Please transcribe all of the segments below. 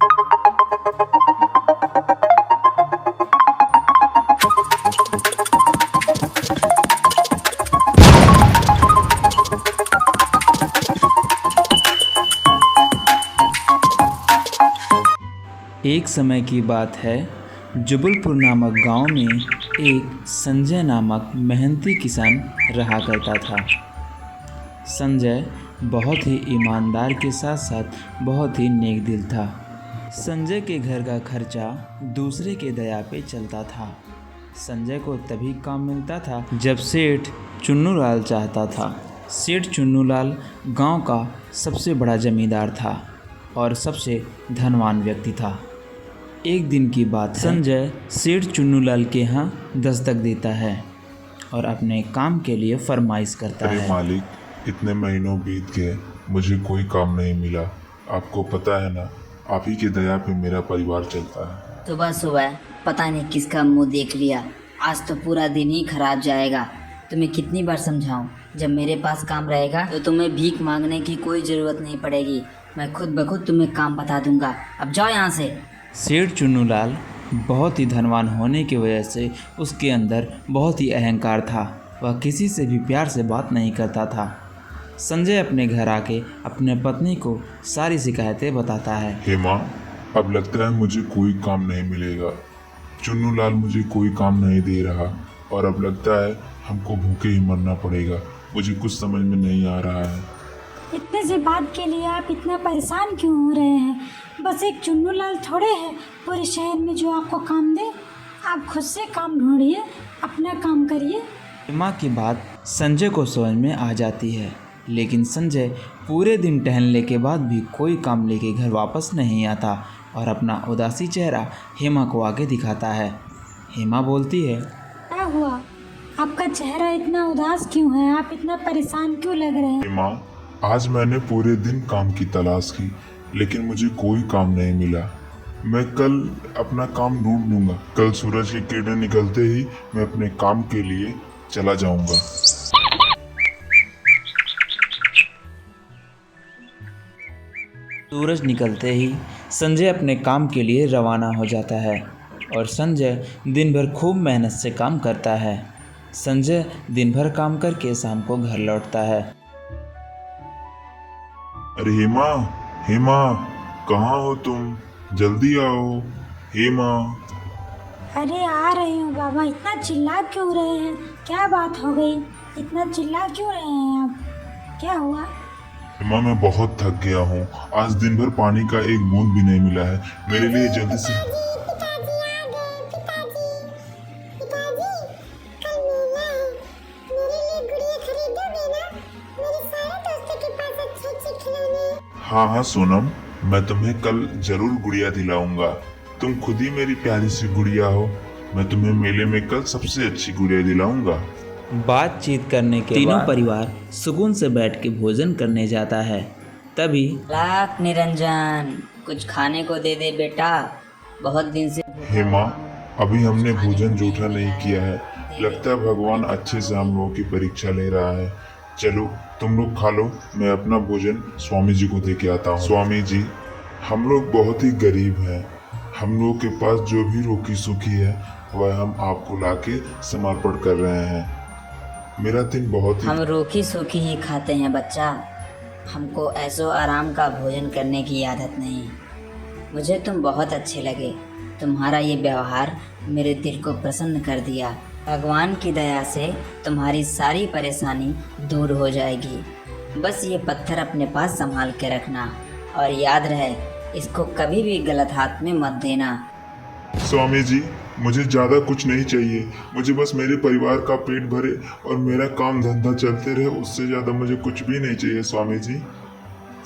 एक समय की बात है, जबलपुर नामक गांव में एक संजय नामक मेहनती किसान रहा करता था। संजय बहुत ही ईमानदार के साथ साथ बहुत ही नेक दिल था। संजय के घर का खर्चा दूसरे के दया पे चलता था। संजय को तभी काम मिलता था जब सेठ चुन्नूलाल चाहता था। सेठ चुन्नूलाल गांव का सबसे बड़ा जमींदार था और सबसे धनवान व्यक्ति था। एक दिन की बात, संजय सेठ चुन्नूलाल के यहाँ दस्तक देता है और अपने काम के लिए फरमाइश करता है। अरे मालिक, इतने महीनों बीत गए, मुझे कोई काम नहीं मिला। आपको पता है ना, आप ही की दया पे मेरा परिवार चलता है। सुबह सुबह पता नहीं किसका मुंह देख लिया। आज तो पूरा दिन ही खराब जाएगा। तुम्हें कितनी बार समझाऊं, जब मेरे पास काम रहेगा तो तुम्हें भीख मांगने की कोई ज़रूरत नहीं पड़ेगी। मैं खुद ब खुद तुम्हें काम बता दूंगा। अब जाओ यहाँ से। सेठ चुन्नूलाल बहुत ही धनवान होने की वजह से उसके अंदर बहुत ही अहंकार था। वह किसी से भी प्यार से बात नहीं करता था। संजय अपने घर आके अपने पत्नी को सारी शिकायतें बताता है। हेमा, अब लगता है मुझे कोई काम नहीं मिलेगा। चुन्नूलाल मुझे कोई काम नहीं दे रहा और अब लगता है हमको भूखे ही मरना पड़ेगा। मुझे कुछ समझ में नहीं आ रहा है। इतने से बात के लिए आप इतना परेशान क्यों हो रहे हैं? बस एक चुन्नूलाल थोड़े है पूरे शहर में जो आपको काम दे। आप खुद से काम ढूंढिए, अपना काम करिए। हेमा की बात संजय को समझ में आ जाती है, लेकिन संजय पूरे दिन टहलने के बाद भी कोई काम लेके घर वापस नहीं आता और अपना उदासी चेहरा हेमा को आगे दिखाता है। हेमा बोलती है, क्या हुआ? आपका चेहरा इतना उदास क्यों है? आप इतना परेशान क्यों लग रहे हैं? हेमा, आज मैंने पूरे दिन काम की तलाश की, लेकिन मुझे कोई काम नहीं मिला। मैं कल अपना काम ढूंढ लूंगा। कल सूरज की किरणें निकलते ही मैं अपने काम के लिए चला जाऊंगा। सूरज निकलते ही संजय अपने काम के लिए रवाना हो जाता है और संजय दिन भर खूब मेहनत से काम करता है। संजय दिन भर काम करके शाम को घर लौटता है। अरे हेमा, हेमा, कहाँ हो तुम? जल्दी आओ हेमा। अरे आ रही हूँ बाबा। इतना चिल्ला क्यों रहे हैं? क्या बात हो गई? इतना चिल्ला क्यों रहे हैं आप? क्या हुआ? हेमा, मैं बहुत थक गया हूँ। आज दिन भर पानी का एक बूंद भी नहीं मिला है। मेरे लिए जल्दी से। हाँ हाँ सोनम, मैं तुम्हें कल जरूर गुड़िया दिलाऊंगा। तुम खुद ही मेरी प्यारी सी गुड़िया हो। मैं तुम्हें मेले में कल सबसे अच्छी गुड़िया दिलाऊंगा। बातचीत करने के तीनों परिवार सुकून से बैठ के भोजन करने जाता है। तभी लाख निरंजन, कुछ खाने को दे दे बेटा, बहुत दिन से। हेमा, अभी हमने भोजन जूठा नहीं किया है। लगता है भगवान अच्छे से हम लोगों की परीक्षा ले रहा है। चलो तुम लोग खा लो, मैं अपना भोजन स्वामी जी को दे के आता हूँ। स्वामी जी, हम लोग बहुत ही गरीब हैं। हम लोगों के पास जो भी रोकी सूखी है वह हम आपको लाके समर्पण कर रहे हैं। मेरा दिन बहुत ही। हम रोकी सूखी ही खाते हैं बच्चा। हमको ऐसो आराम का भोजन करने की आदत नहीं। मुझे तुम बहुत अच्छे लगे। तुम्हारा ये व्यवहार मेरे दिल को प्रसन्न कर दिया। भगवान की दया से तुम्हारी सारी परेशानी दूर हो जाएगी। बस ये पत्थर अपने पास संभाल के रखना और याद रहे, इसको कभी भी गलत हाथ में मत देना। स्वामी जी, मुझे ज़्यादा कुछ नहीं चाहिए। मुझे बस मेरे परिवार का पेट भरे और मेरा काम धंधा चलते रहे। उससे ज़्यादा मुझे कुछ भी नहीं चाहिए स्वामी जी।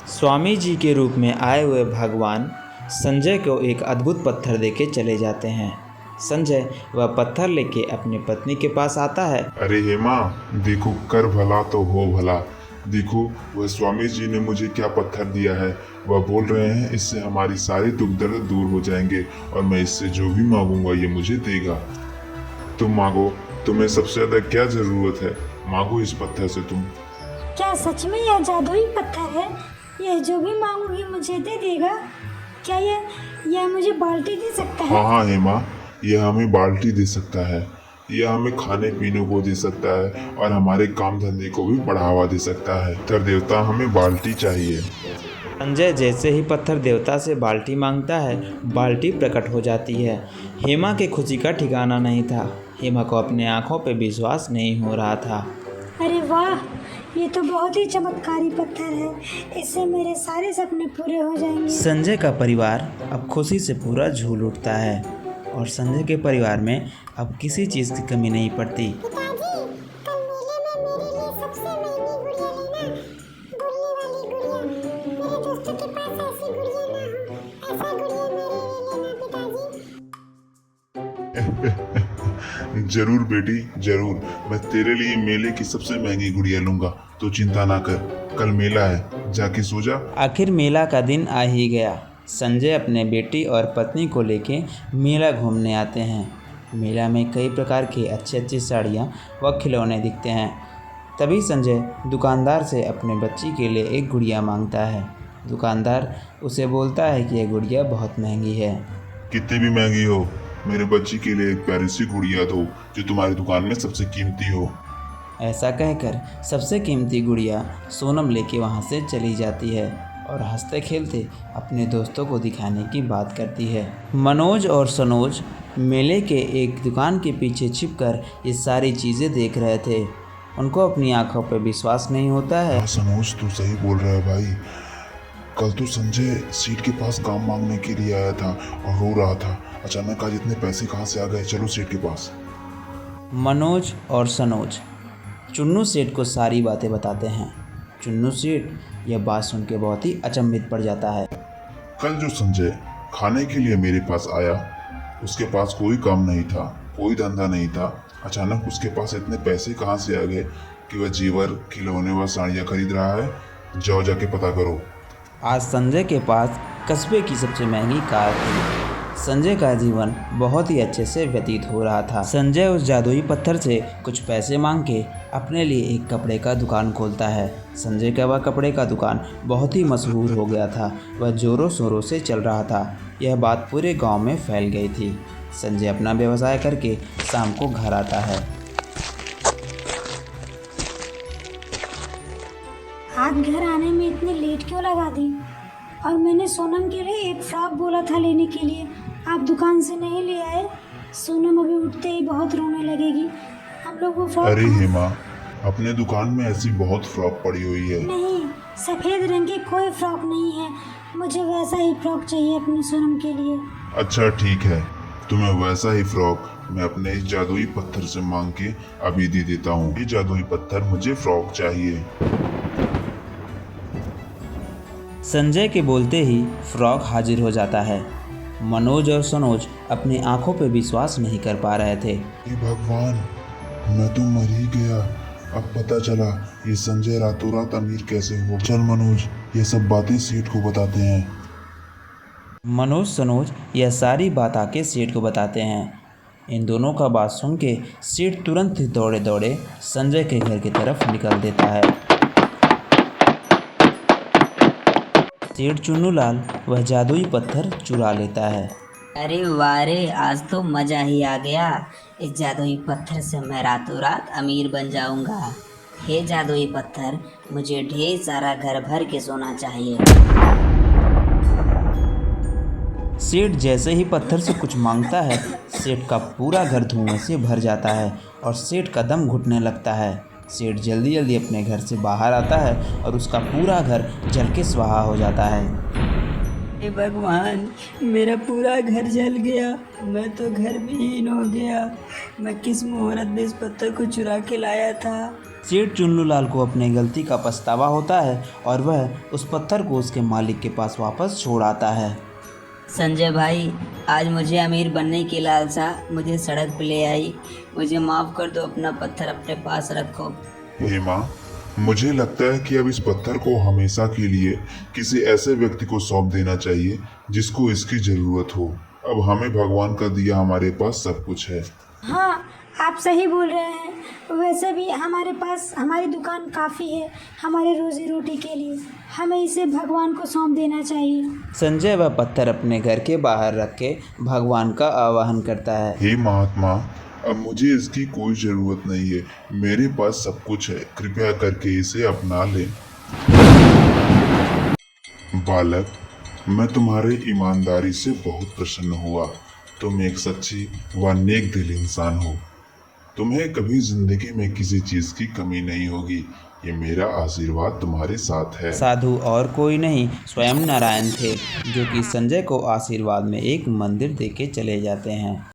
स्वामी जी के रूप में आए हुए भगवान संजय को एक अद्भुत पत्थर देके चले जाते हैं। संजय वह पत्थर लेके अपनी पत्नी के पास आता है। अरे हेमा, देखो, कर भला तो हो भला। देखो, वह स्वामी जी ने मुझे क्या पत्थर दिया है। वह बोल रहे हैं इससे हमारी सारी दुख दर्द दूर हो जाएंगे और मैं इससे जो भी मांगूंगा ये मुझे देगा। तुम मांगो, तुम्हें सबसे ज्यादा क्या जरूरत है, मांगो इस पत्थर से तुम। क्या सच में यह जादुई पत्थर है? यह जो भी मांगूंगी मुझे दे देगा? क्या यह मुझे बाल्टी दे सकता है? हाँ हाँ हेमा, यह हमें बाल्टी दे सकता है, यह हमें खाने पीने को दे सकता है और हमारे काम धंधे को भी बढ़ावा दे सकता है। पत्थर देवता, हमें बाल्टी चाहिए। संजय जैसे ही पत्थर देवता से बाल्टी मांगता है, बाल्टी प्रकट हो जाती है। हेमा के खुशी का ठिकाना नहीं था। हेमा को अपने आंखों पे विश्वास नहीं हो रहा था। अरे वाह, ये तो बहुत ही चमत्कारी पत्थर है। इससे मेरे सारे सपने पूरे हो जाएंगे। संजय का परिवार अब खुशी से पूरा झूल उठता है और संजय के परिवार में अब किसी चीज़ की कमी नहीं पड़ती। पिताजी, कल मेले में मेरे लिए सबसे महंगी गुड़िया लेना, गुल्ली वाली गुड़िया। मेरे दोस्तों के पास ऐसी गुड़िया ना हो, ऐसा गुड़िया मेरे लिए लेना पिताजी। जरूर बेटी जरूर, मैं तेरे लिए मेले की सबसे महंगी गुड़िया लूंगा, तो चिंता ना कर। कल मेला है, जाके सो जा। आखिर मेला का दिन आ ही गया। संजय अपने बेटी और पत्नी को लेके मेला घूमने आते हैं। मेला में कई प्रकार की अच्छी अच्छी साड़ियाँ व खिलौने दिखते हैं। तभी संजय दुकानदार से अपने बच्ची के लिए एक गुड़िया मांगता है। दुकानदार उसे बोलता है कि यह गुड़िया बहुत महंगी है। कितनी भी महंगी हो, मेरे बच्ची के लिए एक प्यारी सी गुड़िया दो जो तुम्हारी दुकान में सबसे कीमती हो। ऐसा कहकर सबसे कीमती गुड़िया सोनम लेके वहाँ से चली जाती है और हंसते खेलते अपने दोस्तों को दिखाने की बात करती है। मनोज और सनोज मेले के एक दुकान के पीछे छिपकर ये सारी चीज़ें देख रहे थे। उनको अपनी आंखों पर विश्वास नहीं होता है। हाँ सनोज, तू सही बोल रहा है भाई। कल तो संजय सीट के पास काम मांगने के लिए आया था और रो रहा था। अचानक आज इतने पैसे कहाँ से आ गए? चलो सीट के पास। मनोज और सनोज चुन्नू सेठ को सारी बातें बताते हैं। चुन्नू सेठ यह बात सुन के बहुत ही अचंभित पड़ जाता है। कल जो संजय खाने के लिए मेरे पास आया, उसके पास कोई काम नहीं था, कोई धंधा नहीं था। अचानक उसके पास इतने पैसे कहाँ से आ गए कि वह जेवर, खिलौने व साड़ियाँ खरीद रहा है? जाओ जाके पता करो। आज संजय के पास कस्बे की सबसे महंगी कार थी। संजय का जीवन बहुत ही अच्छे से व्यतीत हो रहा था। संजय उस जादुई पत्थर से कुछ पैसे मांग के अपने लिए एक कपड़े का दुकान खोलता है। संजय का वह कपड़े का दुकान बहुत ही मशहूर हो गया था। वह जोरों शोरों से चल रहा था। यह बात पूरे गांव में फैल गई थी। संजय अपना व्यवसाय करके शाम को घर आता है। आज घर आने में इतनी लेट क्यों लगा दी? और मैंने सोनम के लिए एक फ्रॉक बोला था लेने के लिए, आप दुकान से नहीं ले आए। सोनम अभी उठते ही बहुत रोने लगेगी। हम लोग वो फ्रॉक अरे हेमा, अपने दुकान में ऐसी बहुत फ्रॉक पड़ी हुई है। नहीं, सफ़ेद रंग की कोई फ्रॉक नहीं है। मुझे वैसा ही फ्रॉक चाहिए अपनी सोनम के लिए। अच्छा ठीक है, तुम्हें वैसा ही फ्रॉक मैं अपने इस जादुई पत्थर से मांग के अभी दे देता हूँ। ये जादुई पत्थर, मुझे फ्रॉक चाहिए। संजय के बोलते ही फ्रॉक हाजिर हो जाता है। मनोज और सनोज अपनी आंखों पर विश्वास नहीं कर पा रहे थे। हे भगवान, मैं तो मर ही गया। अब पता चला ये संजय रातों रात अमीर कैसे हो। चल मनोज, ये सब बातें सेठ को बताते हैं। मनोज सनोज यह सारी बात आके सेठ को बताते हैं। इन दोनों का बात सुन के सेठ तुरंत ही दौड़े दौड़े संजय के घर की तरफ निकल देता है। सेठ चुन्नूलाल वह जादुई पत्थर चुरा लेता है। अरे वारे, आज तो मज़ा ही आ गया। इस जादुई पत्थर से मैं रातों रात अमीर बन जाऊंगा। हे जादुई पत्थर, मुझे ढेर सारा घर भर के सोना चाहिए। सेठ जैसे ही पत्थर से कुछ मांगता है, सेठ का पूरा घर धुएं से भर जाता है और सेठ का दम घुटने लगता है। सेठ जल्दी जल्दी अपने घर से बाहर आता है और उसका पूरा घर जल के स्वाहा हो जाता है। हे भगवान, मेरा पूरा घर जल गया। मैं तो घर विहीन हो गया। मैं किस मुहूर्त में इस पत्थर को चुरा के लाया था। सेठ चुन्नूलाल को अपनी गलती का पछतावा होता है और वह उस पत्थर को उसके मालिक के पास वापस छोड़ आता है। संजय भाई, आज मुझे अमीर बनने की लालसा मुझे सड़क पे ले आई। मुझे माफ़ कर दो, अपना पत्थर अपने पास रखो। हेमा, मुझे लगता है कि अब इस पत्थर को हमेशा के लिए किसी ऐसे व्यक्ति को सौंप देना चाहिए जिसको इसकी ज़रूरत हो। अब हमें भगवान का दिया हमारे पास सब कुछ है। हाँ, आप सही बोल रहे हैं। वैसे भी हमारे पास हमारी दुकान काफ़ी है हमारे रोजी रोटी के लिए, हमें इसे भगवान को सौंप देना चाहिए। संजय वह पत्थर अपने घर के बाहर रख के भगवान का आवाहन करता है। हे महात्मा, अब मुझे इसकी कोई जरूरत नहीं है, मेरे पास सब कुछ है, कृपया करके इसे अपना लें। बालक, मैं तुम्हारे ईमानदारी से बहुत प्रसन्न हुआ। तुम एक सच्ची व नेक दिल इंसान हो। तुम्हें कभी जिंदगी में किसी चीज की कमी नहीं होगी। ये मेरा आशीर्वाद तुम्हारे साथ है। साधु और कोई नहीं, स्वयं नारायण थे, जो कि संजय को आशीर्वाद में एक मंदिर देके चले जाते हैं।